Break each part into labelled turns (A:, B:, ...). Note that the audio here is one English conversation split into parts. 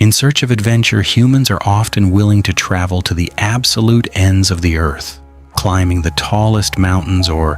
A: In search of adventure, humans are often willing to travel to the absolute ends of the earth, climbing the tallest mountains or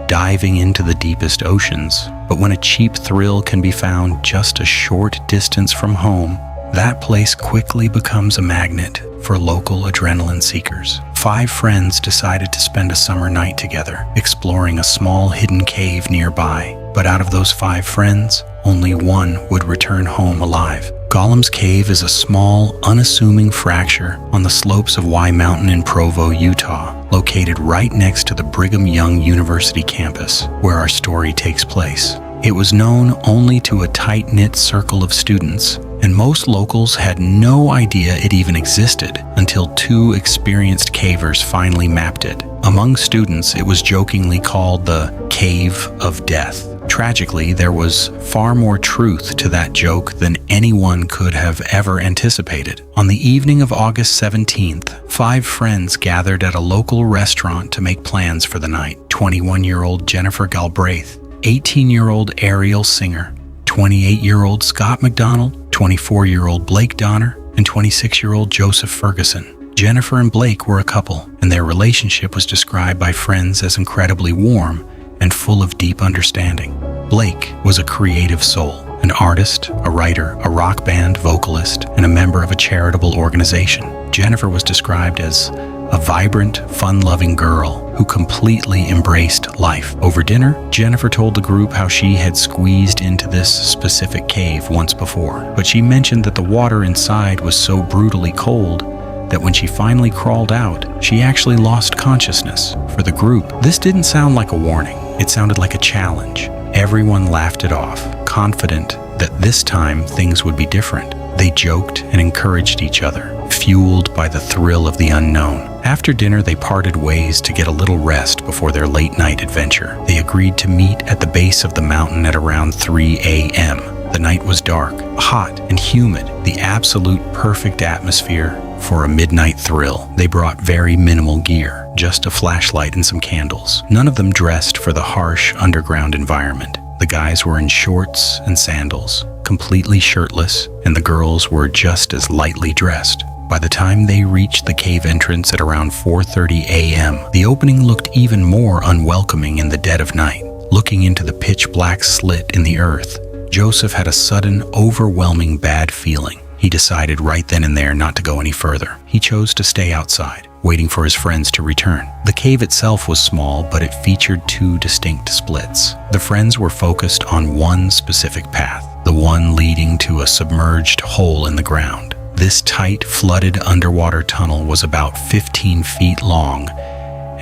A: diving into the deepest oceans. But when a cheap thrill can be found just a short distance from home, that place quickly becomes a magnet for local adrenaline seekers. 5 friends decided to spend a summer night together, exploring a small hidden cave nearby. But out of those 5 friends, only one would return home alive. Gollum's Cave is a small, unassuming fracture on the slopes of Y Mountain in Provo, Utah, located right next to the Brigham Young University campus, where our story takes place. It was known only to a tight-knit circle of students, and most locals had no idea it even existed until 2 experienced cavers finally mapped it. Among students, it was jokingly called the Cave of Death. Tragically, there was far more truth to that joke than anyone could have ever anticipated. On the evening of August 17th, 5 friends gathered at a local restaurant to make plans for the night. 21-year-old Jennifer Galbraith, 18-year-old Ariel Singer, 28-year-old Scott McDonald, 24-year-old Blake Donner, and 26-year-old Joseph Ferguson. Jennifer and Blake were a couple, and their relationship was described by friends as incredibly warm and full of deep understanding. Blake was a creative soul, an artist, a writer, a rock band vocalist, and a member of a charitable organization. Jennifer was described as a vibrant, fun-loving girl who completely embraced life. Over dinner, Jennifer told the group how she had squeezed into this specific cave once before, but she mentioned that the water inside was so brutally cold that when she finally crawled out, she actually lost consciousness. For the group, this didn't sound like a warning. It sounded like a challenge. Everyone laughed it off, confident that this time things would be different. They joked and encouraged each other, fueled by the thrill of the unknown. After dinner, they parted ways to get a little rest before their late-night adventure. They agreed to meet at the base of the mountain at around 3 a.m. The night was dark, hot, and humid, the absolute perfect atmosphere for a midnight thrill. They brought very minimal gear, just a flashlight and some candles. None of them dressed for the harsh underground environment. The guys were in shorts and sandals, completely shirtless, and the girls were just as lightly dressed. By the time they reached the cave entrance at around 4:30 a.m., the opening looked even more unwelcoming in the dead of night. Looking into the pitch-black slit in the earth, Joseph had a sudden, overwhelming bad feeling. He decided right then and there not to go any further. He chose to stay outside, waiting for his friends to return. The cave itself was small, but it featured 2 distinct splits. The friends were focused on one specific path, the one leading to a submerged hole in the ground. This tight, flooded underwater tunnel was about 15 feet long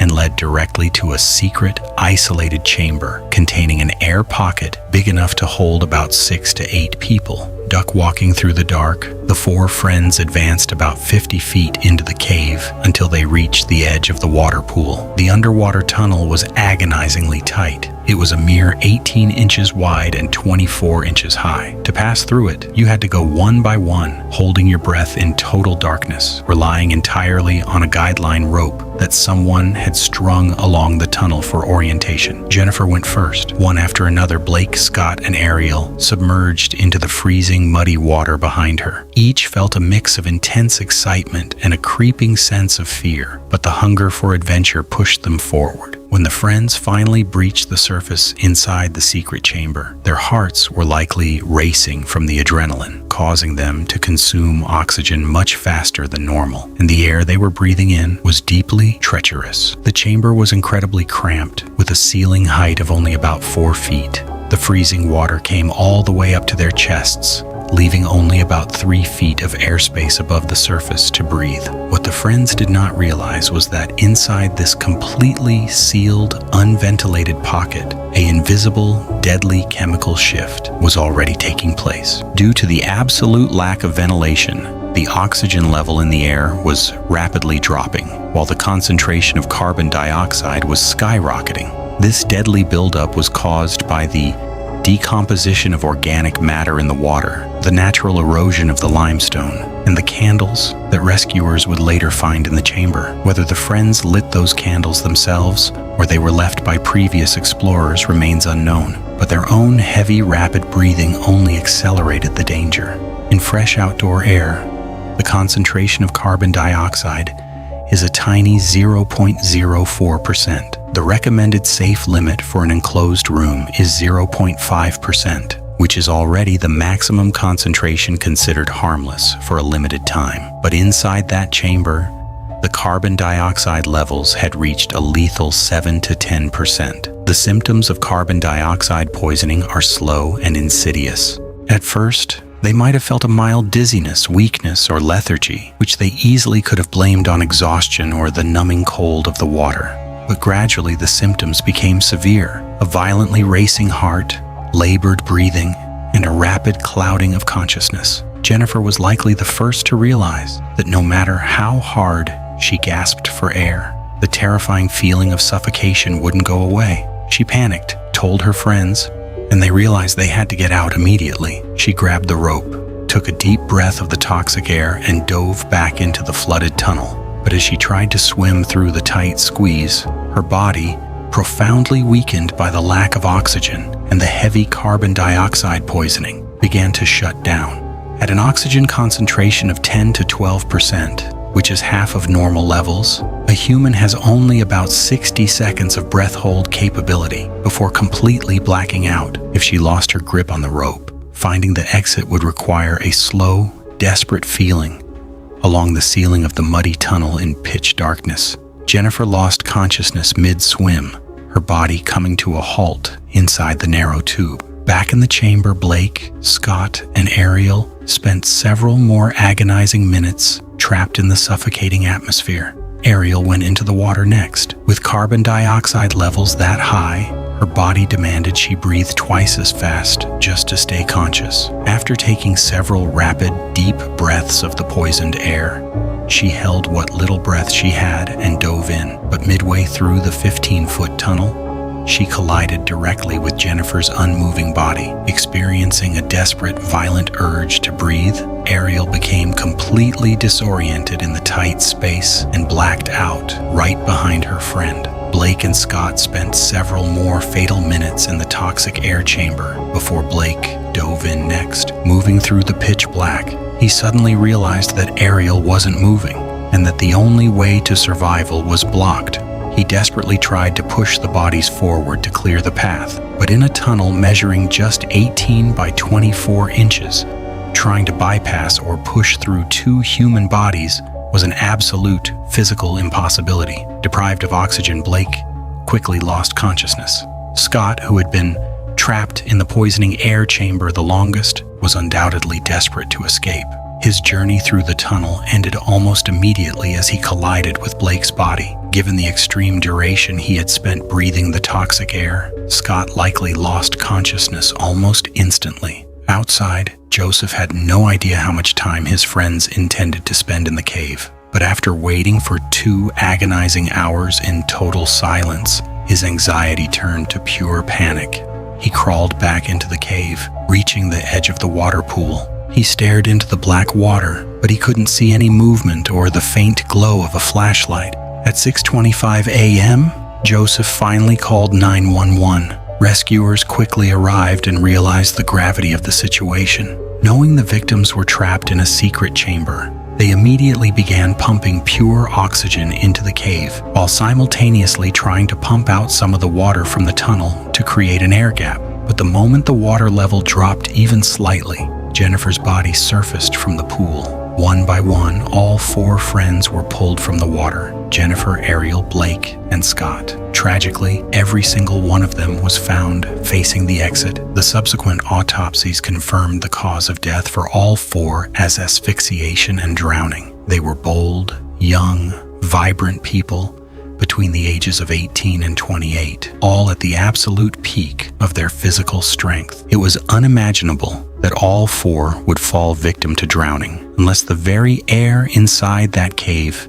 A: and led directly to a secret, isolated chamber containing an air pocket big enough to hold about 6 to 8 people. Duck walking through the dark, the 4 friends advanced about 50 feet into the cave until they reached the edge of the water pool. The underwater tunnel was agonizingly tight. It was a mere 18 inches wide and 24 inches high. To pass through it, you had to go one by one, holding your breath in total darkness, relying entirely on a guideline rope that someone had strung along the tunnel for orientation. Jennifer went first. One after another, Blake, Scott, and Ariel submerged into the freezing, muddy water behind her. Each felt a mix of intense excitement and a creeping sense of fear, but the hunger for adventure pushed them forward. When the friends finally breached the surface inside the secret chamber, their hearts were likely racing from the adrenaline, causing them to consume oxygen much faster than normal, and the air they were breathing in was deeply treacherous. The chamber was incredibly cramped, with a ceiling height of only about 4 feet. The freezing water came all the way up to their chests, leaving only about 3 feet of airspace above the surface to breathe. What the friends did not realize was that inside this completely sealed, unventilated pocket, an invisible, deadly chemical shift was already taking place. Due to the absolute lack of ventilation, the oxygen level in the air was rapidly dropping, while the concentration of carbon dioxide was skyrocketing. This deadly buildup was caused by the decomposition of organic matter in the water, the natural erosion of the limestone, and the candles that rescuers would later find in the chamber. Whether the friends lit those candles themselves or they were left by previous explorers remains unknown, but their own heavy, rapid breathing only accelerated the danger. In fresh outdoor air, the concentration of carbon dioxide is a tiny 0.04%. The recommended safe limit for an enclosed room is 0.5%, which is already the maximum concentration considered harmless for a limited time. But inside that chamber, the carbon dioxide levels had reached a lethal 7 to 10%. The symptoms of carbon dioxide poisoning are slow and insidious. At first, they might have felt a mild dizziness, weakness, or lethargy, which they easily could have blamed on exhaustion or the numbing cold of the water. But gradually the symptoms became severe: a violently racing heart, labored breathing, and a rapid clouding of consciousness. Jennifer was likely the first to realize that no matter how hard she gasped for air, the terrifying feeling of suffocation wouldn't go away. She panicked, told her friends, and they realized they had to get out immediately. She grabbed the rope, took a deep breath of the toxic air, and dove back into the flooded tunnel. But as she tried to swim through the tight squeeze, her body, profoundly weakened by the lack of oxygen and the heavy carbon dioxide poisoning, began to shut down. At an oxygen concentration of 10 to 12%, which is half of normal levels, a human has only about 60 seconds of breath hold capability before completely blacking out. If she lost her grip on the rope, finding the exit would require a slow, desperate feeling along the ceiling of the muddy tunnel in pitch darkness. Jennifer lost consciousness mid-swim, her body coming to a halt inside the narrow tube. Back in the chamber, Blake, Scott, and Ariel spent several more agonizing minutes trapped in the suffocating atmosphere. Ariel went into the water next. With carbon dioxide levels that high, her body demanded she breathe twice as fast just to stay conscious. After taking several rapid, deep breaths of the poisoned air, she held what little breath she had and dove in. But midway through the 15-foot tunnel, she collided directly with Jennifer's unmoving body. Experiencing a desperate, violent urge to breathe, Ariel became completely disoriented in the tight space and blacked out right behind her friend. Blake and Scott spent several more fatal minutes in the toxic air chamber before Blake dove in next. Moving through the pitch black, he suddenly realized that Ariel wasn't moving and that the only way to survival was blocked. He desperately tried to push the bodies forward to clear the path, but in a tunnel measuring just 18 by 24 inches, trying to bypass or push through two human bodies was an absolute physical impossibility. Deprived of oxygen, Blake quickly lost consciousness. Scott, who had been trapped in the poisoning air chamber the longest, was undoubtedly desperate to escape. His journey through the tunnel ended almost immediately as he collided with Blake's body. Given the extreme duration he had spent breathing the toxic air, Scott likely lost consciousness almost instantly. Outside, Joseph had no idea how much time his friends intended to spend in the cave. But after waiting for 2 agonizing hours in total silence, his anxiety turned to pure panic. He crawled back into the cave, reaching the edge of the water pool. He stared into the black water, but he couldn't see any movement or the faint glow of a flashlight. At 6:25 a.m., Joseph finally called 911. Rescuers quickly arrived and realized the gravity of the situation. Knowing the victims were trapped in a secret chamber, they immediately began pumping pure oxygen into the cave, while simultaneously trying to pump out some of the water from the tunnel to create an air gap. But the moment the water level dropped even slightly, Jennifer's body surfaced from the pool. One by one, all 4 friends were pulled from the water: Jennifer, Ariel, Blake, and Scott. Tragically, every single one of them was found facing the exit. The subsequent autopsies confirmed the cause of death for all 4 as asphyxiation and drowning. They were bold, young, vibrant people between the ages of 18 and 28, all at the absolute peak of their physical strength. It was unimaginable that all 4 would fall victim to drowning, unless the very air inside that cave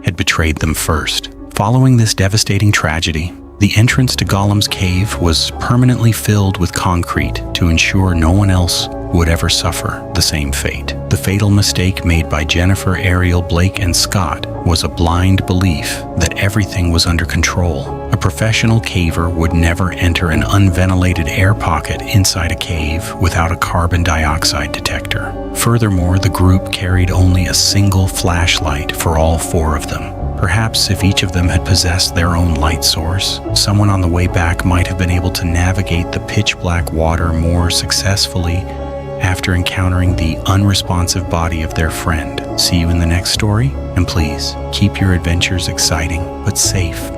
A: had betrayed them first. Following this devastating tragedy, the entrance to Gollum's cave was permanently filled with concrete to ensure no one else would ever suffer the same fate. The fatal mistake made by Jennifer, Ariel, Blake, and Scott was a blind belief that everything was under control, A professional caver would never enter an unventilated air pocket inside a cave without a carbon dioxide detector. Furthermore, the group carried only a single flashlight for all 4 of them. Perhaps if each of them had possessed their own light source, someone on the way back might have been able to navigate the pitch-black water more successfully after encountering the unresponsive body of their friend. See you in the next story, and please keep your adventures exciting but safe.